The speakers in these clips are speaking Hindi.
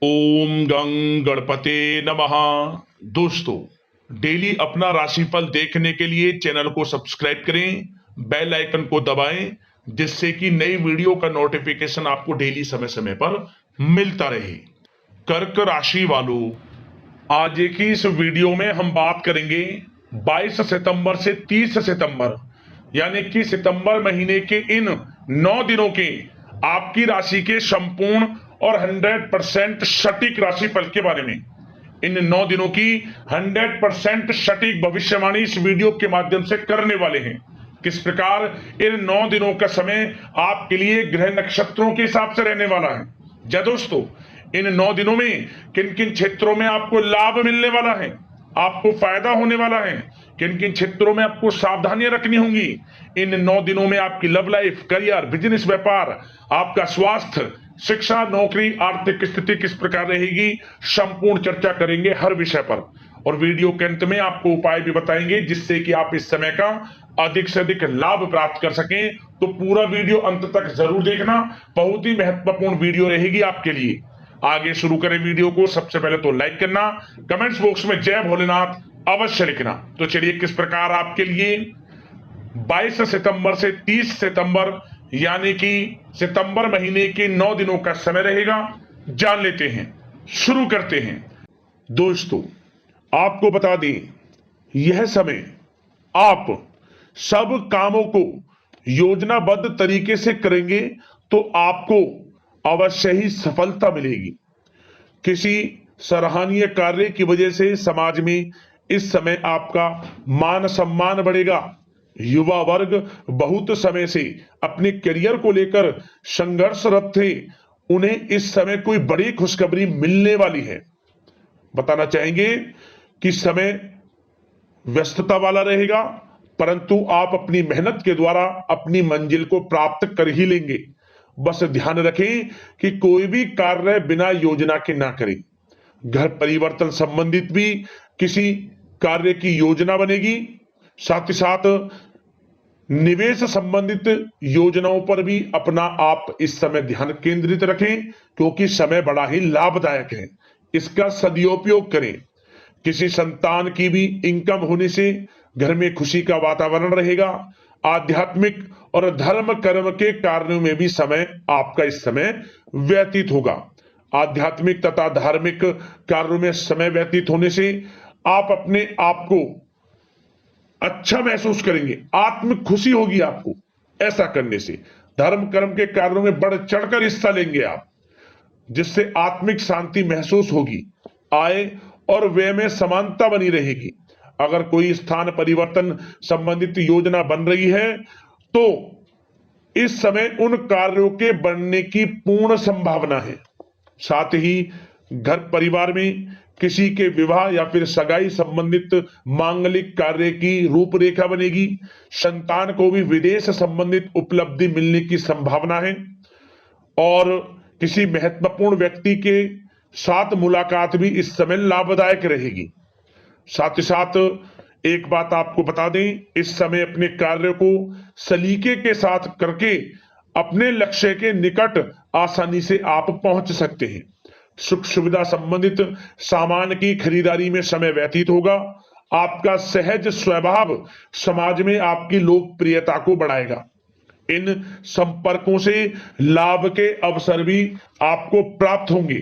ओम गं गणपते नमः। दोस्तों, डेली अपना राशिफल देखने के लिए चैनल को सब्सक्राइब करें, बेल आइकन को दबाएं, जिससे कि नई वीडियो का नोटिफिकेशन आपको डेली समय समय पर मिलता रहे। कर्क राशि वालों, आज की इस वीडियो में हम बात करेंगे 22 सितंबर से 30 सितंबर यानी कि सितंबर महीने के इन 9 दिनों के आपकी राशि के संपूर्ण और 100% सटीक राशिफल के बारे में। इन 9 दिनों की 100% सटीक भविष्यवाणी इस वीडियो के माध्यम से करने वाले हैं। किस प्रकार इन 9 दिनों का समय आपके लिए ग्रह नक्षत्रों के हिसाब से रहने वाला है। जय दोस्तों, इन 9 दिनों में किन किन क्षेत्रों में आपको लाभ मिलने वाला है, आपको फायदा होने वाला है, किन किन क्षेत्रों में आपको सावधानियां रखनी होंगी। इन 9 दिनों में आपकी लव लाइफ, करियर, बिजनेस, व्यापार, आपका स्वास्थ्य, शिक्षा, नौकरी, आर्थिक स्थिति किस प्रकार रहेगी, संपूर्ण चर्चा करेंगे हर विषय पर। और वीडियो के अंत में आपको उपाय भी बताएंगे जिससे कि आप इस समय का अधिक से अधिक लाभ प्राप्त कर सकें। तो पूरा वीडियो अंत तक जरूर देखना, बहुत ही महत्वपूर्ण वीडियो रहेगी आपके लिए। आगे शुरू करें वीडियो को। सबसे पहले तो लाइक करना, कमेंट्स बॉक्स में जय भोलेनाथ अवश्य लिखना। तो चलिए, किस प्रकार आपके लिए 22 सितंबर से 30 सितंबर यानी कि सितंबर महीने के 9 दिनों का समय रहेगा, जान लेते हैं। शुरू करते हैं। दोस्तों, आपको बता दें, यह समय आप सब कामों को योजनाबद्ध तरीके से करेंगे तो आपको अवश्य ही सफलता मिलेगी। किसी सराहनीय कार्य की वजह से समाज में इस समय आपका मान सम्मान बढ़ेगा। युवा वर्ग बहुत समय से अपने करियर को लेकर संघर्षरत थे, उन्हें इस समय कोई बड़ी खुशखबरी मिलने वाली है। बताना चाहेंगे कि समय व्यस्तता वाला रहेगा, परंतु आप अपनी मेहनत के द्वारा अपनी मंजिल को प्राप्त कर ही लेंगे। बस ध्यान रखें कि कोई भी कार्य बिना योजना के ना करें। घर परिवर्तन संबंधित भी किसी कार्य की योजना बनेगी। साथ ही साथ निवेश संबंधित योजनाओं पर भी अपना आप इस समय ध्यान केंद्रित रखें, क्योंकि समय बड़ा ही लाभदायक है। इसका सदुपयोग करें। किसी संतान की भी इनकम होने से घर में खुशी का वातावरण रहेगा। आध्यात्मिक और धर्म कर्म के कार्यों में भी समय आपका इस समय व्यतीत होगा। आध्यात्मिक तथा धार्मिक कार्यों में समय व्यतीत होने से आप अपने आप को अच्छा महसूस करेंगे, आत्म खुशी होगी आपको। ऐसा करने से धर्म कर्म के कार्यों में बढ़ चढ़कर हिस्सा लेंगे आप, जिससे आत्मिक शांति महसूस होगी। आय और व्यय में समानता बनी रहेगी। अगर कोई स्थान परिवर्तन संबंधित योजना बन रही है तो इस समय उन कार्यों के बनने की पूर्ण संभावना है। साथ ही घर परिवार में किसी के विवाह या फिर सगाई संबंधित मांगलिक कार्य की रूपरेखा बनेगी। संतान को भी विदेश संबंधित उपलब्धि मिलने की संभावना है और किसी महत्वपूर्ण व्यक्ति के साथ मुलाकात भी इस समय लाभदायक रहेगी। साथ ही साथ एक बात आपको बता दें, इस समय अपने कार्य को सलीके के साथ करके अपने लक्ष्य के निकट आसानी से आप पहुंच सकते हैं। सुख सुविधा संबंधित सामान की खरीदारी में समय व्यतीत होगा। आपका सहज स्वभाव समाज में आपकी लोकप्रियता को बढ़ाएगा। इन संपर्कों से लाभ के अवसर भी आपको प्राप्त होंगे।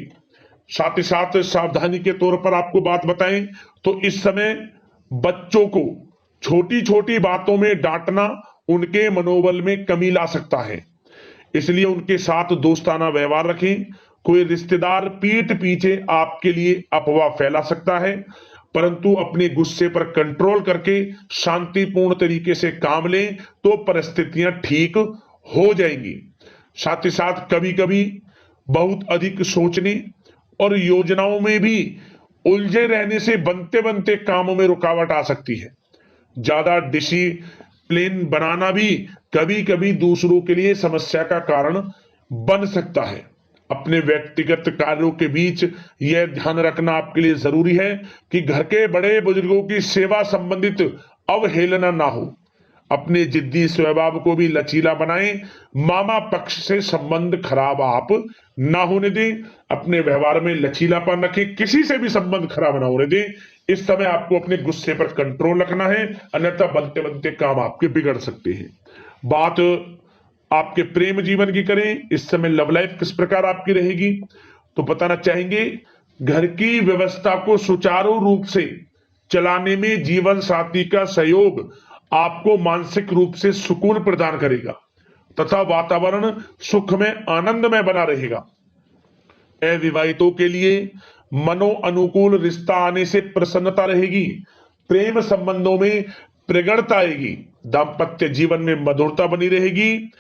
साथ ही साथ सावधानी के तौर पर आपको बात बताएं तो इस समय बच्चों को छोटी छोटी बातों में डांटना उनके मनोबल में कमी ला सकता है, इसलिए उनके साथ दोस्ताना व्यवहार रखें। कोई रिश्तेदार पीठ पीछे आपके लिए अफवाह फैला सकता है, परंतु अपने गुस्से पर कंट्रोल करके शांतिपूर्ण तरीके से काम लें तो परिस्थितियां ठीक हो जाएंगी। साथ ही साथ कभी कभी बहुत अधिक सोचने और योजनाओं में भी उलझे रहने से बनते बनते कामों में रुकावट आ सकती है। ज्यादा डिसिप्लिन बनाना भी कभी कभी दूसरों के लिए समस्या का कारण बन सकता है। अपने व्यक्तिगत कार्यों के बीच यह ध्यान रखना आपके लिए जरूरी है कि घर के बड़े बुजुर्गों की सेवा संबंधित अवहेलना ना हो। अपने जिद्दी स्वभाव को भी लचीला बनाएं। मामा पक्ष से संबंध खराब आप ना होने दें। अपने व्यवहार में लचीलापन रखें, किसी से भी संबंध खराब ना होने दें। इस समय आपको अपने गुस्से पर कंट्रोल रखना है, अन्यथा बनते बनते काम आपके बिगड़ सकते हैं। बात आपके प्रेम जीवन की करें, इस समय लव लाइफ किस प्रकार आपकी रहेगी तो बताना चाहेंगे। घर की व्यवस्था को सुचारू रूप से चलाने में जीवन साथी का सहयोग आपको मानसिक रूप से सुकून प्रदान करेगा तथा वातावरण सुख में आनंदमय बना रहेगा। अविवाहितों के लिए मनो अनुकूल रिश्ता आने से प्रसन्नता रहेगी। प्रेम संबंधों में प्रगड़ता आएगी। दाम्पत्य जीवन में मधुरता बनी रहेगी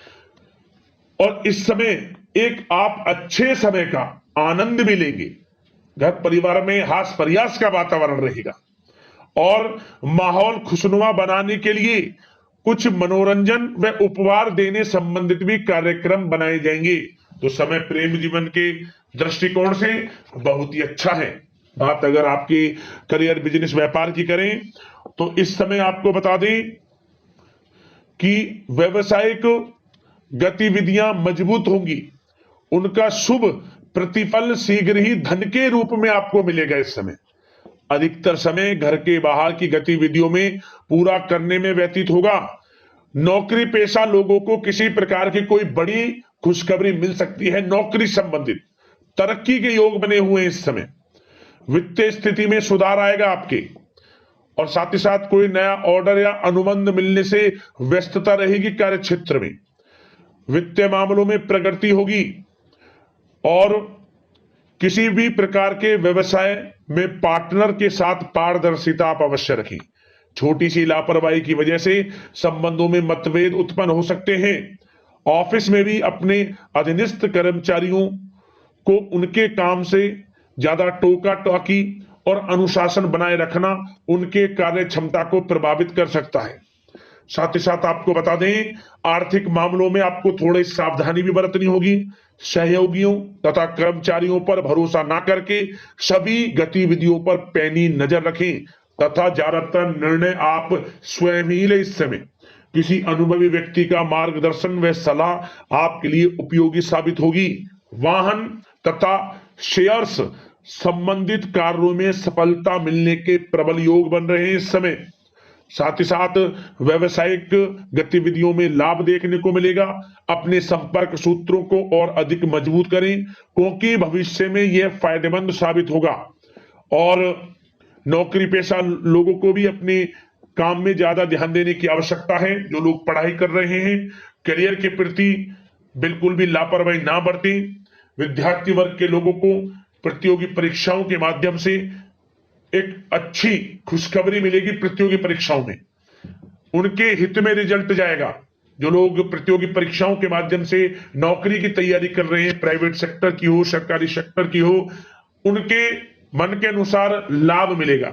और इस समय एक आप अच्छे समय का आनंद भी लेंगे। घर परिवार में हास प्रयास का वातावरण रहेगा और माहौल खुशनुमा बनाने के लिए कुछ मनोरंजन व उपहार देने संबंधित भी कार्यक्रम बनाए जाएंगे। तो समय प्रेम जीवन के दृष्टिकोण से बहुत ही अच्छा है। बात अगर आपकी करियर बिजनेस व्यापार की करें तो इस समय आपको बता दें कि व्यवसायिक गतिविधियां मजबूत होंगी। उनका शुभ प्रतिफल शीघ्र ही धन के रूप में आपको मिलेगा। इस समय अधिकतर समय घर के बाहर की गतिविधियों में पूरा करने में व्यतीत होगा। नौकरी पेशा लोगों को किसी प्रकार की कोई बड़ी खुशखबरी मिल सकती है। नौकरी संबंधित तरक्की के योग बने हुए हैं। इस समय वित्तीय स्थिति में सुधार आएगा आपके और साथ ही साथ कोई नया ऑर्डर या अनुबंध मिलने से व्यस्तता रहेगी। कार्य क्षेत्र में वित्तीय मामलों में प्रगति होगी और किसी भी प्रकार के व्यवसाय में पार्टनर के साथ पारदर्शिता आप अवश्य रखें। छोटी सी लापरवाही की वजह से संबंधों में मतभेद उत्पन्न हो सकते हैं। ऑफिस में भी अपने अधीनस्थ कर्मचारियों को उनके काम से ज्यादा टोका टाकी और अनुशासन बनाए रखना उनके कार्य क्षमता को प्रभावित कर सकता है। साथ ही साथ आपको बता दें, आर्थिक मामलों में आपको थोड़ी सावधानी भी बरतनी होगी। सहयोगियों तथा कर्मचारियों पर भरोसा ना करके सभी गतिविधियों पर पैनी नजर रखें तथा ज्यादातर निर्णय आप स्वयं ही लें। इस समय किसी अनुभवी व्यक्ति का मार्गदर्शन व सलाह आपके लिए उपयोगी साबित होगी। वाहन तथा शेयर्स संबंधित कार्यों में सफलता मिलने के प्रबल योग बन रहे हैं इस समय। साथ ही साथ व्यवसायिक गतिविधियों में लाभ देखने को मिलेगा। अपने संपर्क सूत्रों को और अधिक मजबूत करें क्योंकि भविष्य में यह फायदेमंद साबित होगा। और नौकरी पेशा लोगों को भी अपने काम में ज्यादा ध्यान देने की आवश्यकता है। जो लोग पढ़ाई कर रहे हैं, करियर के प्रति बिल्कुल भी लापरवाही ना बरतें। विद्यार्थी वर्ग के लोगों को प्रतियोगी परीक्षाओं के माध्यम से एक अच्छी खुशखबरी मिलेगी। प्रतियोगी परीक्षाओं में उनके हित में रिजल्ट जाएगा। जो लोग प्रतियोगी परीक्षाओं के माध्यम से नौकरी की तैयारी कर रहे हैं, प्राइवेट सेक्टर की हो, सरकारी सेक्टर की हो, उनके मन के अनुसार लाभ मिलेगा।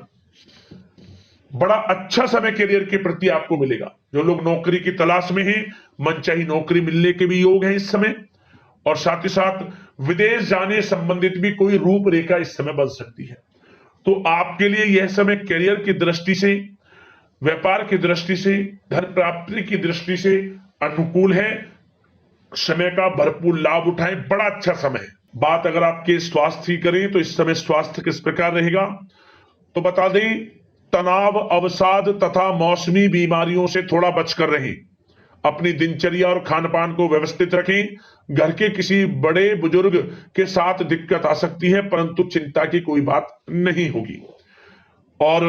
बड़ा अच्छा समय करियर के प्रति आपको मिलेगा। जो लोग नौकरी की तलाश में हैं, मनचाही नौकरी मिलने के भी योग हैं इस समय। और साथ ही साथ विदेश जाने संबंधित भी कोई रूपरेखा इस समय बन सकती है। तो आपके लिए यह समय करियर की दृष्टि से, व्यापार की दृष्टि से, धन प्राप्ति की दृष्टि से अनुकूल है। समय का भरपूर लाभ उठाएं, बड़ा अच्छा समय है। बात अगर आपके स्वास्थ्य की करें तो इस समय स्वास्थ्य किस प्रकार रहेगा तो बता दें, तनाव, अवसाद तथा मौसमी बीमारियों से थोड़ा बचकर रहें। अपनी दिनचर्या और खान पान को व्यवस्थित रखें। घर के किसी बड़े बुजुर्ग के साथ दिक्कत आ सकती है परंतु चिंता की कोई बात नहीं होगी। और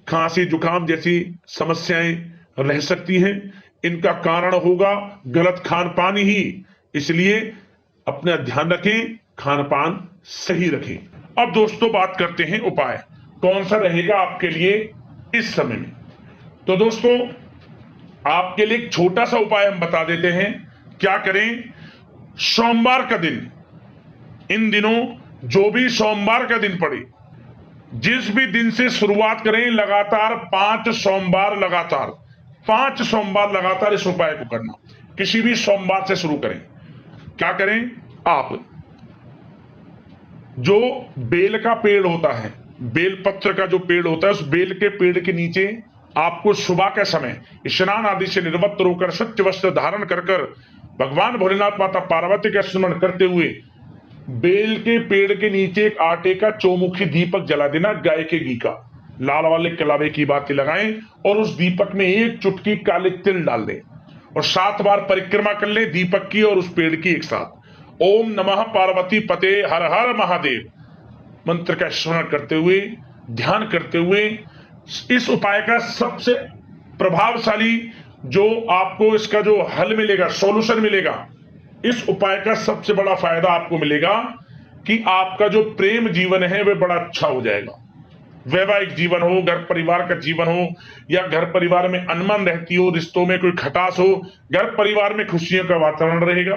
खांसी जुकाम जैसी समस्याएं रह सकती हैं। इनका कारण होगा गलत खान पान ही। इसलिए अपना ध्यान रखें, खान पान सही रखें। अब दोस्तों बात करते हैं उपाय कौन सा रहेगा आपके लिए इस समय में। तो दोस्तों आपके लिए एक छोटा सा उपाय हम बता देते हैं। क्या करें, सोमवार का दिन, इन दिनों जो भी सोमवार का दिन पड़े, जिस भी दिन से शुरुआत करें, लगातार 5 सोमवार लगातार इस उपाय को करना। किसी भी सोमवार से शुरू करें। क्या करें, आप जो बेल का पेड़ होता है, बेल पत्र का जो पेड़ होता है, उस बेल के पेड़ के नीचे आपको सुबह के समय स्नान आदि से निर्वृत्त होकर स्वच्छ वस्त्र धारण कर भगवान भोलेनाथ माता पार्वती का स्मरण करते हुए बेल के पेड़ के नीचे एक आटे का चौमुखी दीपक जला देना, गाय के घी का, लाल वाले कलावे की बाती लगाएं और उस दीपक में एक चुटकी काले तिल डाल दें और 7 बार परिक्रमा कर ले दीपक की और उस पेड़ की एक साथ। ओम नमः पार्वती पते हर हर महादेव मंत्र का स्मरण करते हुए, ध्यान करते हुए इस उपाय का सबसे प्रभावशाली जो आपको इसका जो हल मिलेगा, सॉल्यूशन मिलेगा, इस उपाय का सबसे बड़ा फायदा आपको मिलेगा कि आपका जो प्रेम जीवन है वह बड़ा अच्छा हो जाएगा। वैवाहिक जीवन हो, घर परिवार का जीवन हो, या घर परिवार में अनमन रहती हो, रिश्तों में कोई खटास हो, घर परिवार में खुशियों का वातावरण रहेगा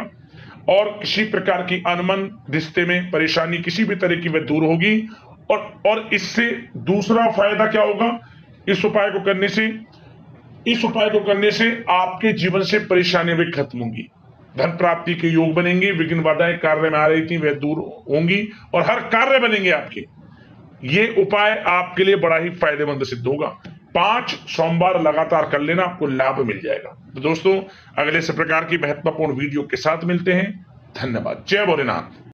और किसी प्रकार की अनमन रिश्ते में परेशानी किसी भी तरह की वह दूर होगी। और इससे दूसरा फायदा क्या होगा, इस उपाय को करने से आपके जीवन से परेशानियां भी खत्म होंगी, धन प्राप्ति के योग बनेंगे, विघ्न बाधाएं कार्य में आ रही थी वह दूर होंगी और हर कार्य बनेंगे आपके। ये उपाय आपके लिए बड़ा ही फायदेमंद सिद्ध होगा। 5 सोमवार लगातार कर लेना, आपको लाभ मिल जाएगा। तो दोस्तों, अगले इस प्रकार की महत्वपूर्ण वीडियो के साथ मिलते हैं। धन्यवाद। जय भोलेनाथ।